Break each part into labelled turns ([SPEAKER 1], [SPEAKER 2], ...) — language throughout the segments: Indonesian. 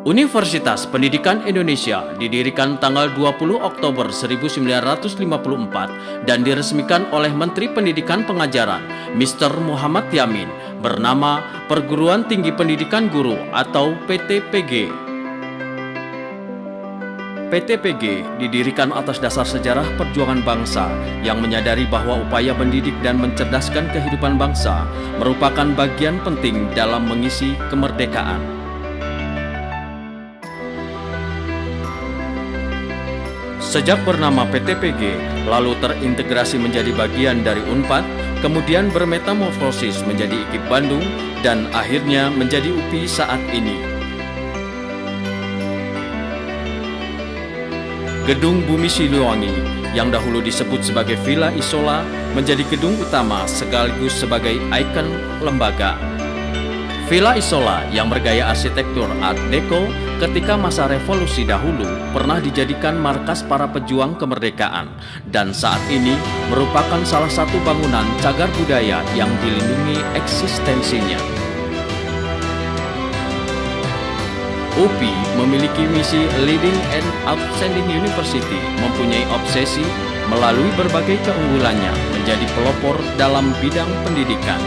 [SPEAKER 1] Universitas Pendidikan Indonesia didirikan tanggal 20 Oktober 1954 dan diresmikan oleh Menteri Pendidikan Pengajaran, Mr. Muhammad Yamin, bernama Perguruan Tinggi Pendidikan Guru atau PTPG. PTPG didirikan atas dasar sejarah perjuangan bangsa yang menyadari bahwa upaya mendidik dan mencerdaskan kehidupan bangsa merupakan bagian penting dalam mengisi kemerdekaan. Sejak bernama PTPG, lalu terintegrasi menjadi bagian dari UNPAD, kemudian bermetamorfosis menjadi IKIP Bandung, dan akhirnya menjadi UPI saat ini. Gedung Bumi Siliwangi, yang dahulu disebut sebagai Villa Isola, menjadi gedung utama sekaligus sebagai ikon lembaga. Villa Isola yang bergaya arsitektur Art Deco ketika masa revolusi dahulu pernah dijadikan markas para pejuang kemerdekaan dan saat ini merupakan salah satu bangunan cagar budaya yang dilindungi eksistensinya. UPI memiliki misi Leading and Outstanding University, mempunyai obsesi melalui berbagai keunggulannya menjadi pelopor dalam bidang pendidikan.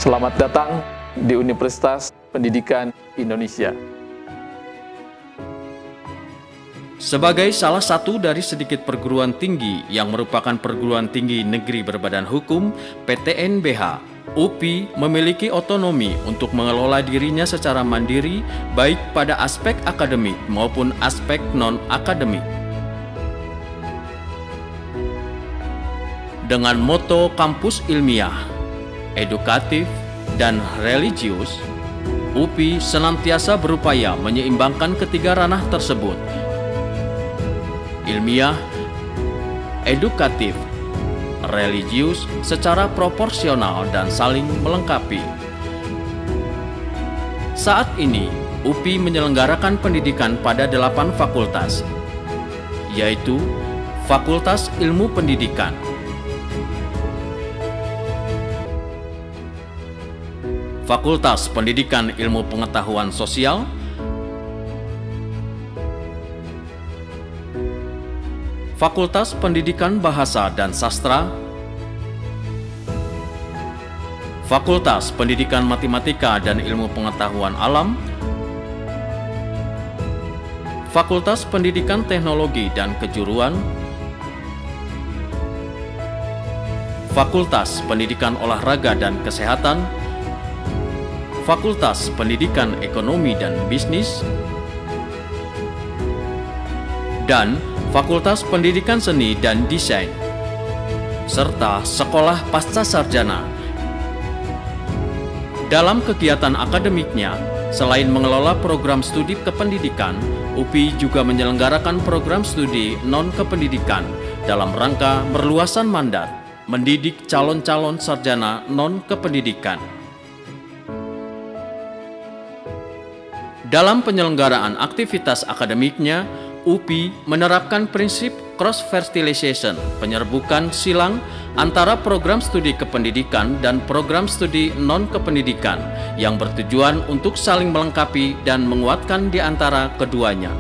[SPEAKER 2] Selamat datang di Universitas Pendidikan Indonesia.
[SPEAKER 1] Sebagai salah satu dari sedikit perguruan tinggi yang merupakan perguruan tinggi negeri berbadan hukum, PTNBH, UPI memiliki otonomi untuk mengelola dirinya secara mandiri baik pada aspek akademik maupun aspek non-akademik. Dengan moto kampus ilmiah, edukatif, dan religius, UPI senantiasa berupaya menyeimbangkan ketiga ranah tersebut: ilmiah, edukatif, religius secara proporsional dan saling melengkapi. Saat ini, UPI menyelenggarakan pendidikan pada 8 fakultas, yaitu Fakultas Ilmu Pendidikan, Fakultas Pendidikan Ilmu Pengetahuan Sosial, Fakultas Pendidikan Bahasa dan Sastra, Fakultas Pendidikan Matematika dan Ilmu Pengetahuan Alam, Fakultas Pendidikan Teknologi dan Kejuruan, Fakultas Pendidikan Olahraga dan Kesehatan, Fakultas Pendidikan Ekonomi dan Bisnis, dan Fakultas Pendidikan Seni dan Desain, serta Sekolah Pascasarjana. Dalam kegiatan akademiknya, selain mengelola program studi kependidikan, UPI juga menyelenggarakan program studi non-kependidikan dalam rangka perluasan mandat, mendidik calon-calon sarjana non-kependidikan. Dalam penyelenggaraan aktivitas akademiknya, UPI menerapkan prinsip cross-fertilization, penyerbukan silang antara program studi kependidikan dan program studi non-kependidikan yang bertujuan untuk saling melengkapi dan menguatkan di antara keduanya.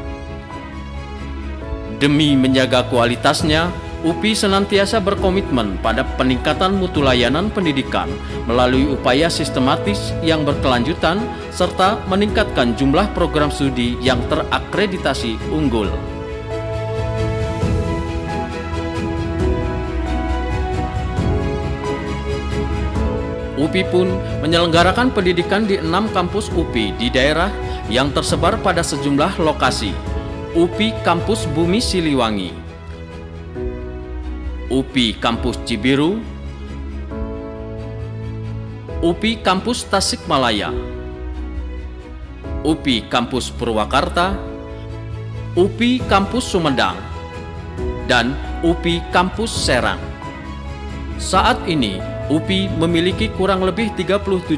[SPEAKER 1] Demi menjaga kualitasnya, UPI senantiasa berkomitmen pada peningkatan mutu layanan pendidikan melalui upaya sistematis yang berkelanjutan serta meningkatkan jumlah program studi yang terakreditasi unggul. UPI pun menyelenggarakan pendidikan di 6 kampus UPI di daerah yang tersebar pada sejumlah lokasi. UPI Kampus Bumi Siliwangi, UPI Kampus Cibiru, UPI Kampus Tasikmalaya, UPI Kampus Purwakarta, UPI Kampus Sumedang, dan UPI Kampus Serang. Saat ini, UPI memiliki kurang lebih 37.000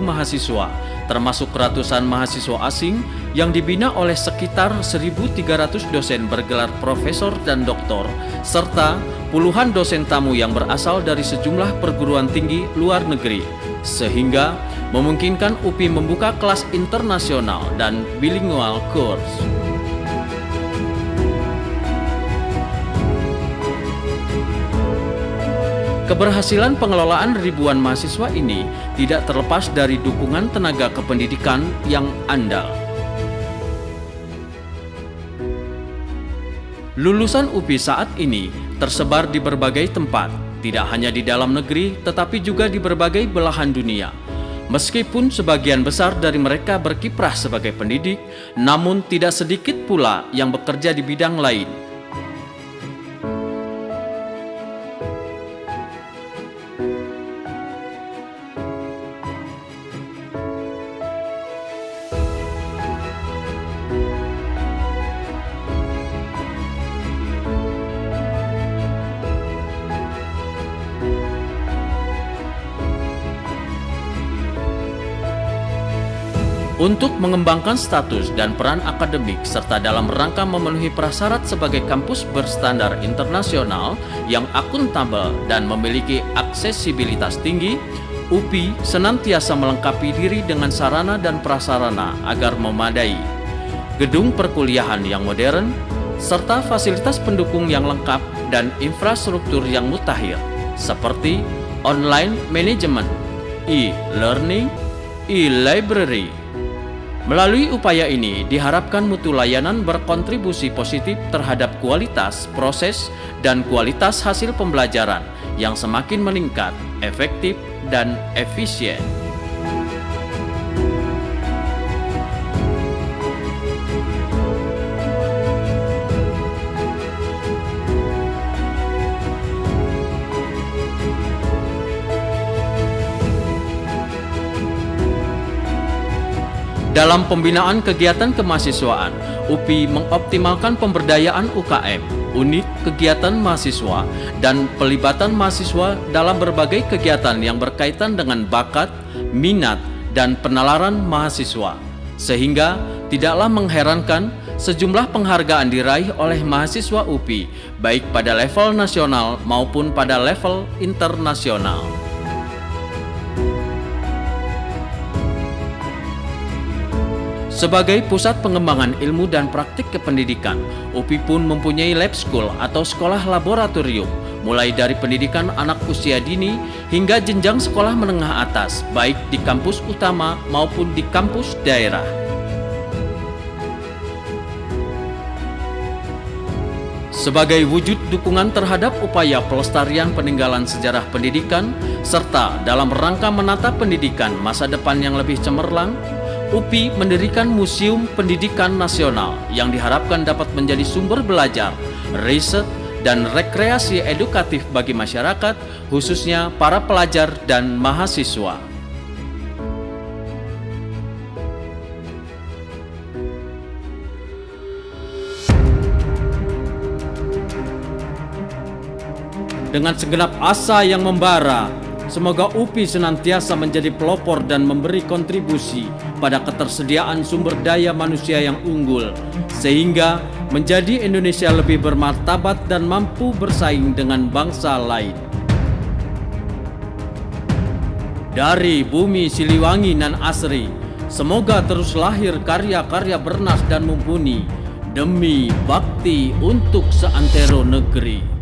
[SPEAKER 1] mahasiswa, termasuk ratusan mahasiswa asing yang dibina oleh sekitar 1.300 dosen bergelar profesor dan doktor, serta puluhan dosen tamu yang berasal dari sejumlah perguruan tinggi luar negeri. sehingga memungkinkan UPI membuka kelas internasional dan bilingual course. Keberhasilan pengelolaan ribuan mahasiswa ini tidak terlepas dari dukungan tenaga kependidikan yang andal. Lulusan UPI saat ini tersebar di berbagai tempat, tidak hanya di dalam negeri tetapi juga di berbagai belahan dunia. Meskipun sebagian besar dari mereka berkiprah sebagai pendidik, namun tidak sedikit pula yang bekerja di bidang lain. Untuk mengembangkan status dan peran akademik serta dalam rangka memenuhi prasyarat sebagai kampus berstandar internasional yang akuntabel dan memiliki aksesibilitas tinggi, UPI senantiasa melengkapi diri dengan sarana dan prasarana agar memadai, gedung perkuliahan yang modern, serta fasilitas pendukung yang lengkap dan infrastruktur yang mutakhir, seperti online management, e-learning, e-library. Melalui upaya ini, diharapkan mutu layanan berkontribusi positif terhadap kualitas, proses, dan kualitas hasil pembelajaran yang semakin meningkat, efektif, dan efisien. Dalam pembinaan kegiatan kemahasiswaan, UPI mengoptimalkan pemberdayaan UKM, unit kegiatan mahasiswa, dan pelibatan mahasiswa dalam berbagai kegiatan yang berkaitan dengan bakat, minat, dan penalaran mahasiswa. Sehingga tidaklah mengherankan sejumlah penghargaan diraih oleh mahasiswa UPI, baik pada level nasional maupun pada level internasional. Sebagai pusat pengembangan ilmu dan praktik kependidikan, UPI pun mempunyai lab school atau sekolah laboratorium, mulai dari pendidikan anak usia dini hingga jenjang sekolah menengah atas, baik di kampus utama maupun di kampus daerah. Sebagai wujud dukungan terhadap upaya pelestarian peninggalan sejarah pendidikan, serta dalam rangka menata pendidikan masa depan yang lebih cemerlang, UPI mendirikan Museum Pendidikan Nasional yang diharapkan dapat menjadi sumber belajar, riset, dan rekreasi edukatif bagi masyarakat, khususnya para pelajar dan mahasiswa. Dengan segenap asa yang membara, semoga UPI senantiasa menjadi pelopor dan memberi kontribusi pada ketersediaan sumber daya manusia yang unggul, sehingga menjadi Indonesia lebih bermartabat dan mampu bersaing dengan bangsa lain. Dari bumi Siliwangi nan asri, semoga terus lahir karya-karya bernas dan mumpuni demi bakti untuk seantero negeri.